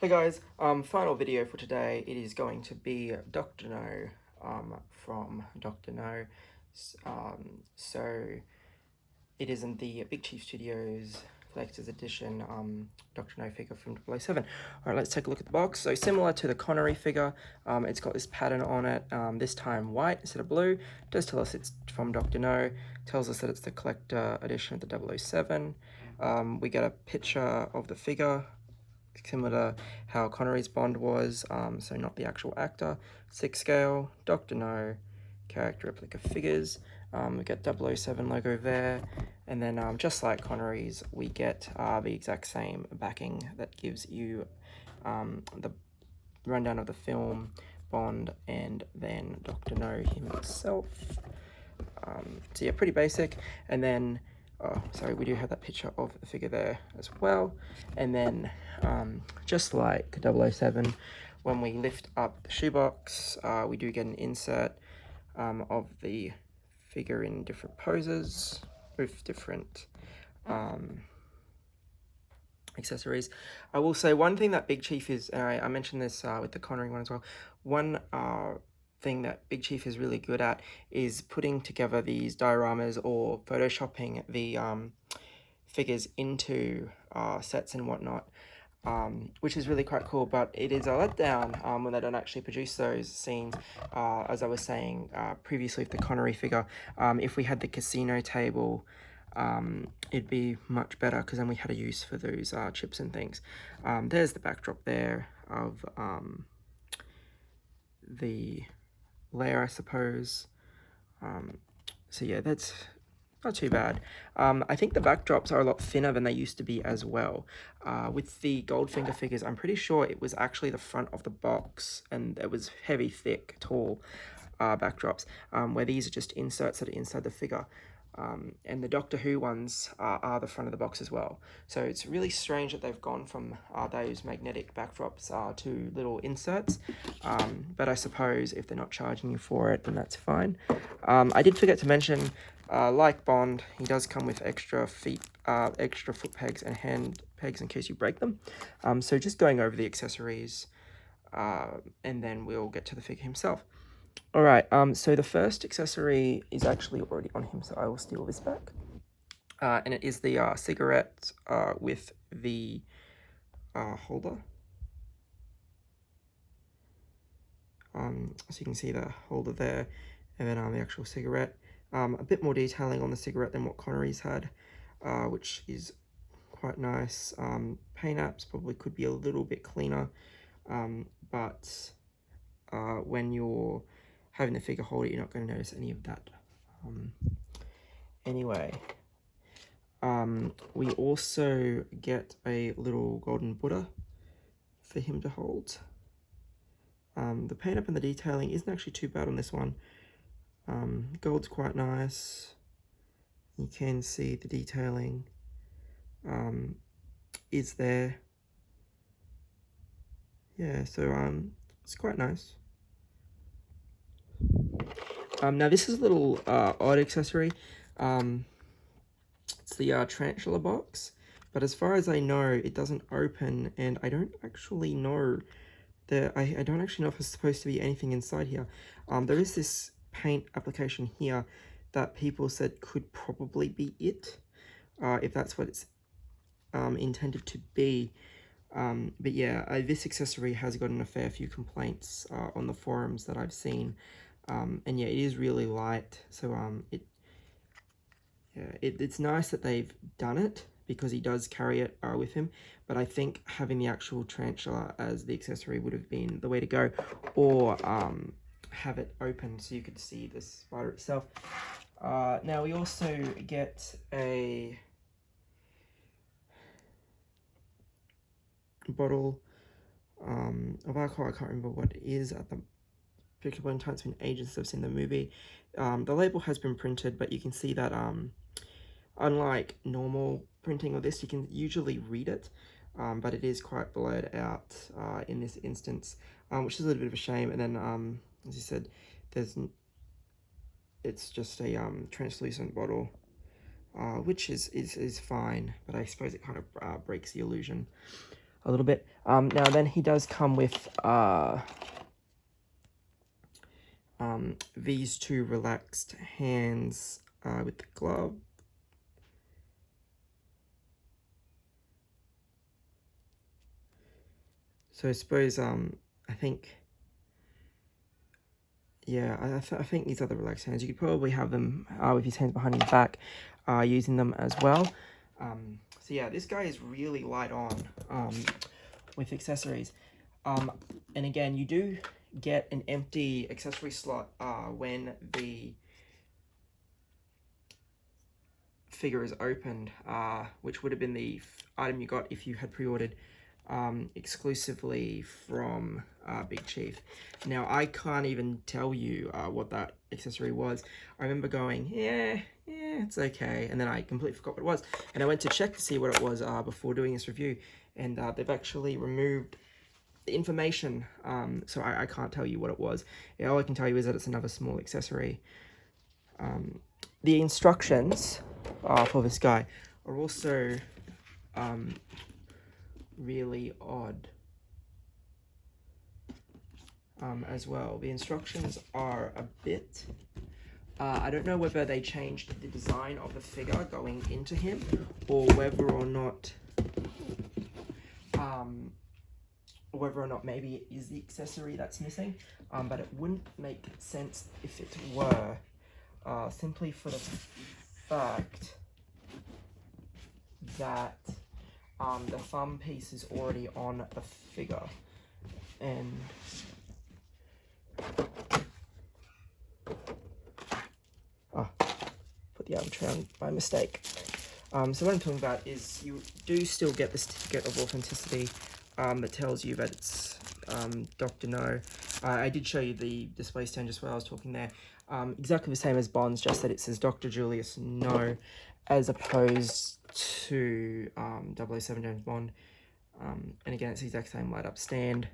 Hey guys, final video for today. It is going to be Dr. No, from Dr. No. So it is in the Big Chief Studios Collector's Edition, Dr. No figure from 007. Alright, let's take a look at the box. So similar to the Connery figure, it's got this pattern on it, this time white instead of blue. It does tell us it's from Dr. No, tells us that it's the Collector Edition of the 007. We get a picture of the figure, similar to how Connery's Bond was, so not the actual actor. 6 scale, Dr. No, character replica figures. We get 007 logo there, and then just like Connery's, we get the exact same backing that gives you the rundown of the film, Bond, and then Dr. No himself. So yeah, pretty basic. And then sorry, we do have that picture of the figure there as well. And then just like 007, when we lift up the shoebox, we do get an insert of the figure in different poses with different accessories. I will say one thing that Big Chief is, and I mentioned this with the Connery one as well, one thing that Big Chief is really good at is putting together these dioramas or photoshopping the figures into sets and whatnot, which is really quite cool, but it is a letdown when they don't actually produce those scenes. As I was saying previously with the Connery figure, if we had the casino table, it'd be much better because then we had a use for those chips and things. There's the backdrop there of the layer, I suppose. So yeah, that's not too bad. I think the backdrops are a lot thinner than they used to be as well. With the Goldfinger figures, I'm pretty sure it was actually the front of the box, and it was heavy, thick, tall backdrops, where these are just inserts that are inside the figure. And the Doctor Who ones are the front of the box as well. So it's really strange that they've gone from those magnetic backdrops to little inserts. But I suppose if they're not charging you for it, then that's fine. I did forget to mention, like Bond, he does come with extra foot pegs and hand pegs in case you break them. So just going over the accessories, and then we'll get to the figure himself. Alright, so the first accessory is actually already on him, so I will steal this back. And it is the cigarette with the holder. So you can see the holder there, and then the actual cigarette. A bit more detailing on the cigarette than what Connery's had, which is quite nice. Paint apps probably could be a little bit cleaner, but when you're having the figure hold it, you're not going to notice any of that. Anyway, we also get a little golden Buddha for him to hold. The paint up and the detailing isn't actually too bad on this one. Gold's quite nice. You can see the detailing is there. Yeah, so it's quite nice. Now this is a little odd accessory. It's the Tarantula Box, but as far as I know, it doesn't open, and I don't actually know I don't actually know if it's supposed to be anything inside here. There is this paint application here that people said could probably be it, if that's what it's intended to be. But yeah, this accessory has gotten a fair few complaints on the forums that I've seen. And yeah, it is really light, so it's nice that they've done it because he does carry it with him, but I think having the actual tarantula as the accessory would have been the way to go, or have it open so you could see the spider itself. Now we also get a bottle of alcohol. I can't remember what it is at the particular point in time. It's been ages since I've seen the movie. The label has been printed, but you can see that unlike normal printing of this, you can usually read it, but it is quite blurred out in this instance, which is a little bit of a shame. And then, as you said, it's just a translucent bottle, which is fine, but I suppose it kind of breaks the illusion. a little bit. Now then he does come with these two relaxed hands with the glove. So I suppose I think, yeah, I think these are the relaxed hands. You could probably have them with his hands behind his back, using them as well. So yeah, this guy is really light on with accessories. And again, you do get an empty accessory slot when the figure is opened, which would have been the item you got if you had pre-ordered exclusively from Big Chief. Now, I can't even tell you what that accessory was. I remember going, yeah, it's okay, and then I completely forgot what it was. And I went to check to see what it was before doing this review, and they've actually removed the information, so I can't tell you what it was. Yeah, all I can tell you is that it's another small accessory. The instructions for this guy are also really odd as well. The instructions are a bit... I don't know whether they changed the design of the figure going into him, or whether or not maybe it is the accessory that's missing, but it wouldn't make sense if it were, simply for the fact that the thumb piece is already on the figure, and put the arbitrary on by mistake. So what I'm talking about is you do still get the certificate of authenticity that tells you that it's Dr. No. I did show you the display stand just while I was talking there. Exactly the same as Bond's, just that it says Dr. Julious No, as opposed to 007 James Bond. And again, it's the exact same light up stand.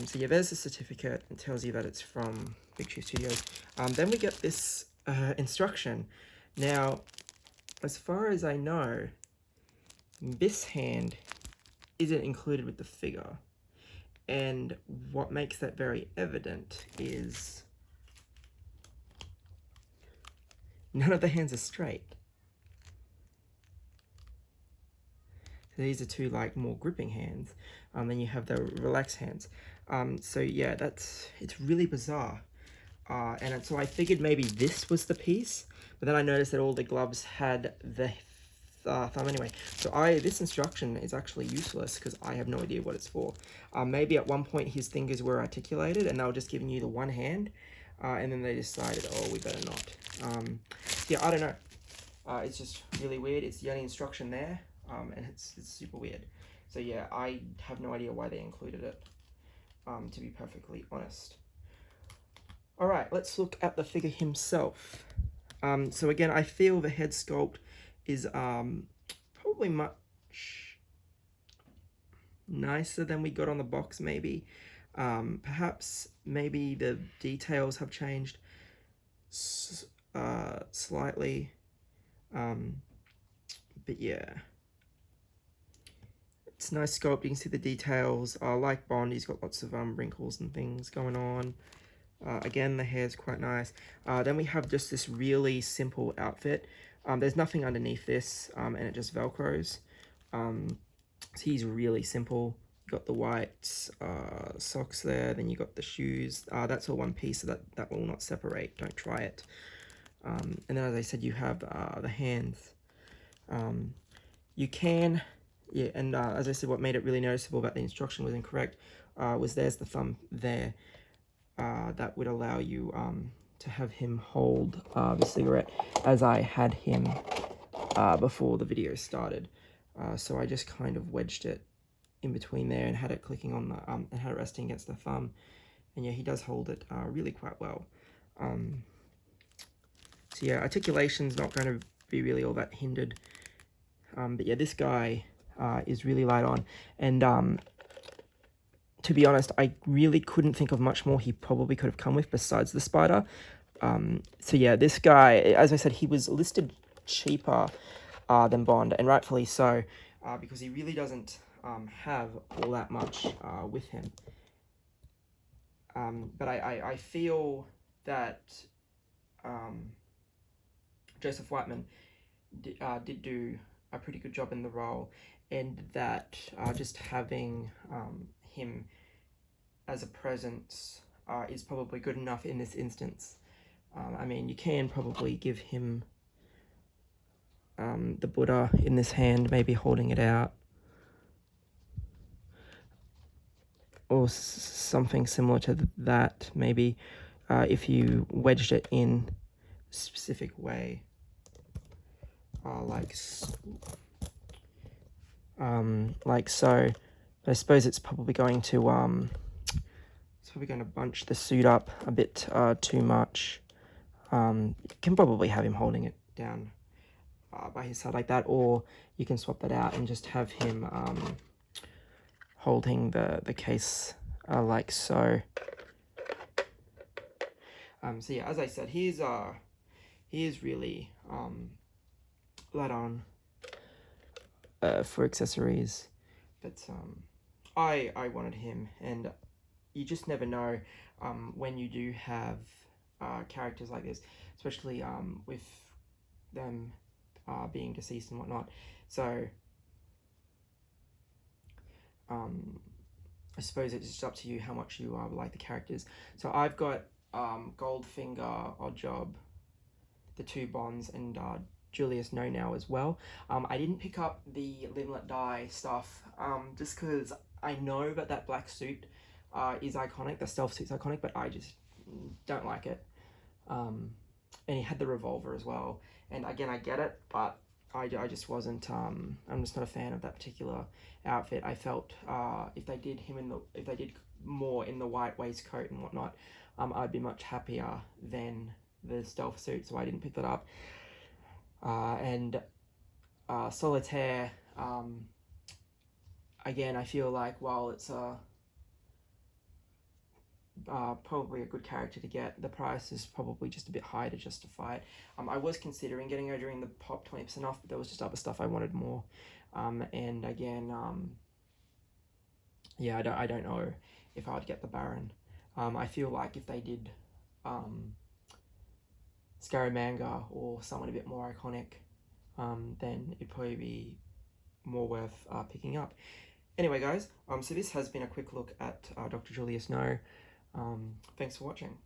So yeah, there's the certificate. It tells you that it's from Big Chief Studios. Then we get this instruction. Now, as far as I know, this hand isn't included with the figure. And what makes that very evident is none of the hands are straight. So these are two like more gripping hands. Then you have the relaxed hands. So yeah, it's really bizarre. And so I figured maybe this was the piece, but then I noticed that all the gloves had the thumb anyway. So this instruction is actually useless because I have no idea what it's for. Maybe at one point his fingers were articulated and they were just giving you the one hand, and then they decided, oh, we better not. Yeah, I don't know. It's just really weird. It's the only instruction there, and it's super weird. So yeah, I have no idea why they included it, to be perfectly honest. All right, let's look at the figure himself. So again, I feel the head sculpt is probably much nicer than we got on the box, maybe. Perhaps maybe the details have changed slightly. But yeah, it's nice sculpt. You can see the details. Like Bond, he's got lots of wrinkles and things going on. Again, the hair's quite nice. Then we have just this really simple outfit. There's nothing underneath this, and it just Velcros. So he's really simple. You got the white socks there, then you got the shoes. That's all one piece, so that will not separate. Don't try it. And then, as I said, you have the hands. You can, yeah, and as I said, what made it really noticeable about the instruction was incorrect, was there's the thumb there. That would allow you to have him hold the cigarette as I had him before the video started. So I just kind of wedged it in between there and had it clicking on the and had it resting against the thumb. And yeah, he does hold it really quite well. So yeah, articulation's not going to be really all that hindered. But yeah, this guy is really light on. And to be honest, I really couldn't think of much more he probably could have come with besides the spider. So yeah, this guy, as I said, he was listed cheaper than Bond, and rightfully so. because he really doesn't have all that much with him. But I feel that Joseph Whiteman did do a pretty good job in the role, and that just having him as a presence is probably good enough in this instance. I mean, you can probably give him the Buddha in this hand, maybe holding it out, or something similar to that, maybe if you wedged it in a specific way, like so. But I suppose it's probably going to bunch the suit up a bit too much. You can probably have him holding it down by his side like that, or you can swap that out and just have him holding the case like so. So yeah, as I said, he is really light on for accessories, but I wanted him, and you just never know when you do have characters like this, especially with them being deceased and whatnot. So I suppose it's just up to you how much you like the characters. So I've got Goldfinger, Oddjob, the two Bonds, and Julious No now as well. I didn't pick up the Live and Let Die stuff just because I know that black suit is iconic, the stealth suit's iconic, but I just don't like it. And he had the revolver as well, and again, I get it, but I just wasn't I'm just not a fan of that particular outfit. I felt if they did more in the white waistcoat and whatnot, I'd be much happier than the stealth suit, so I didn't pick that up. And Solitaire, again, I feel like while it's probably a good character to get, the price is probably just a bit high to justify it. I was considering getting her during the pop 20% off, but there was just other stuff I wanted more. And again, yeah, I don't know if I would get the Baron. I feel like if they did Scaramanga or someone a bit more iconic, then it'd probably be more worth picking up. Anyway, guys, so this has been a quick look at Dr. Julious No. Thanks for watching.